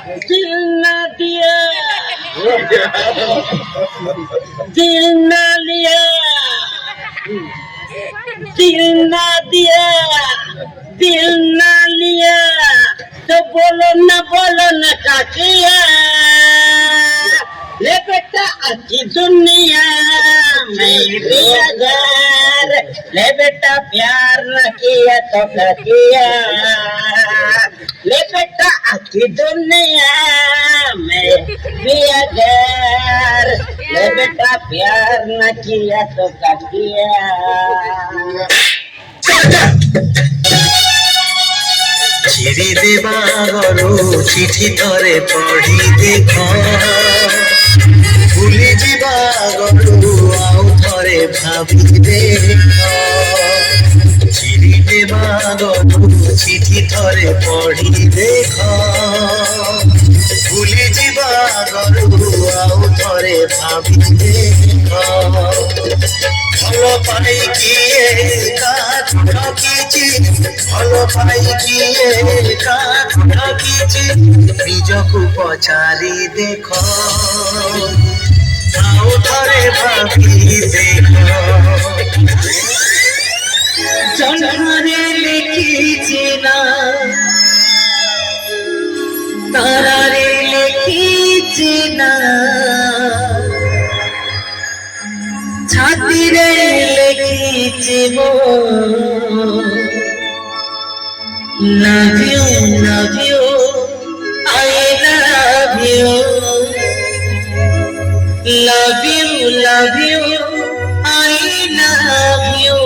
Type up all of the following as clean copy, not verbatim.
दिल ना दिया, दिल ना लिया, दिल ना दिया, दिल ना लिया, तो बोलो ना क्या किया। ले बेटा अच्छी दुनिया में भी अगर ले बेटा प्यार न किया तो क्या किया। ले बेटा अच्छी दुनिया में भी अगर ले बेटा प्यार न किया तो क्या किया। চিরি দেবা গরু চিঠি তরে পঢ়ি দেখ ভুলি যা গরু আউ থরে ভাবি দেখ চিরি দেবা গরু চিঠি তরে পঢ়ি দেখ ভুলি যা গরু আউ থরে ভাবি দেখ ভালো পাই কিয়ে কাজ ঠকিছি ভালো পাই কিয়ে কাজ ঠকিছি নিজକୁ পচারি দেখ ଆଉ ଥରେ ଭାବି দেখ জন্মরে লিখিছি না তারারে লিখিছি না ছাতিরে লিখিছি love you, love you, I love you, love you, love you, I love you.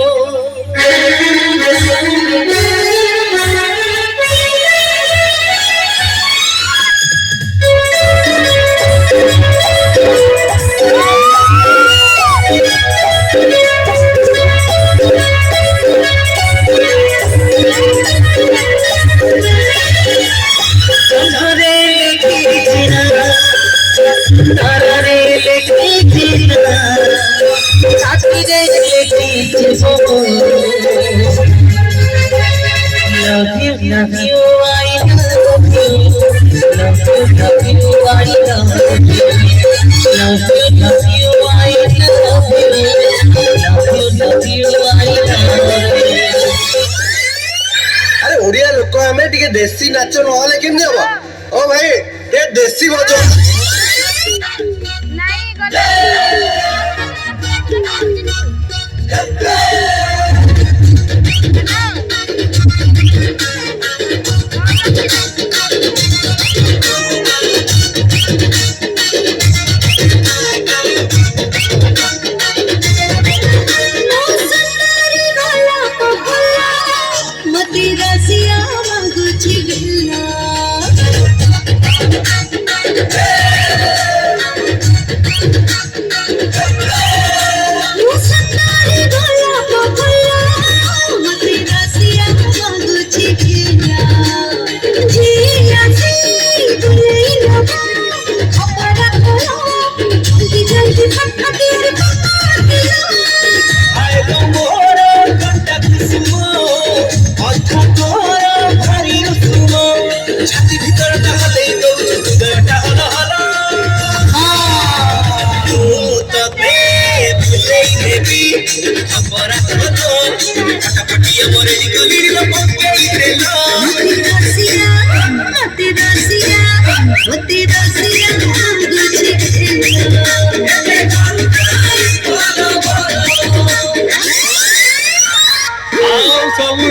তারারে লিখিছি না ছাতিরে লিখিছি love you, love you, I love you, love you, love you, I love you, love you, love you, I love you, love you, love you, I love you. আরে ওড়িয়া লোক আমি টিকে দেশি নাচ নহলে কেমনি হব ও ভাই এ দেশি বজ नहीं गले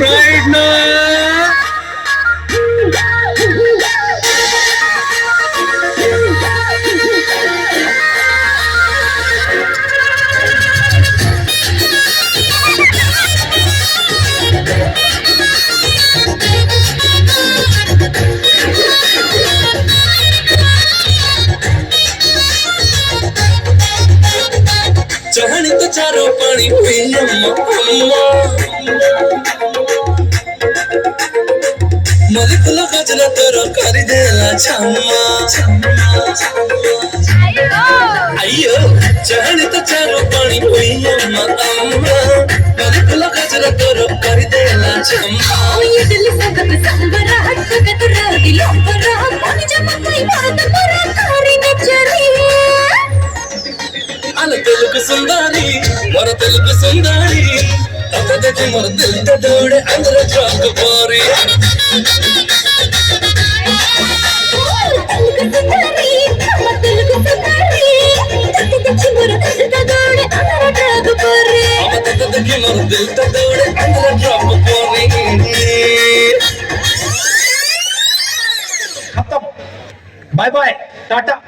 right now. चढ़ तो चारों पानी मरी फुल गजरा तोर कर देला छम्मा अयो चढ़ तो चारों पानी मरी फुल गजरा तोर कर देला छम्मा ये दिल से कब संबरा हट के तोरा दिल पर पानी जमा कोई सुंदरी मोर दिल की सुंदरी तब देखी मोर दिल ते दौड़े अंदर ट्रक बोरी देखी मोर दिल ते दौड़े अंदर ट्रक बोरी खत्म बाय बाय टाटा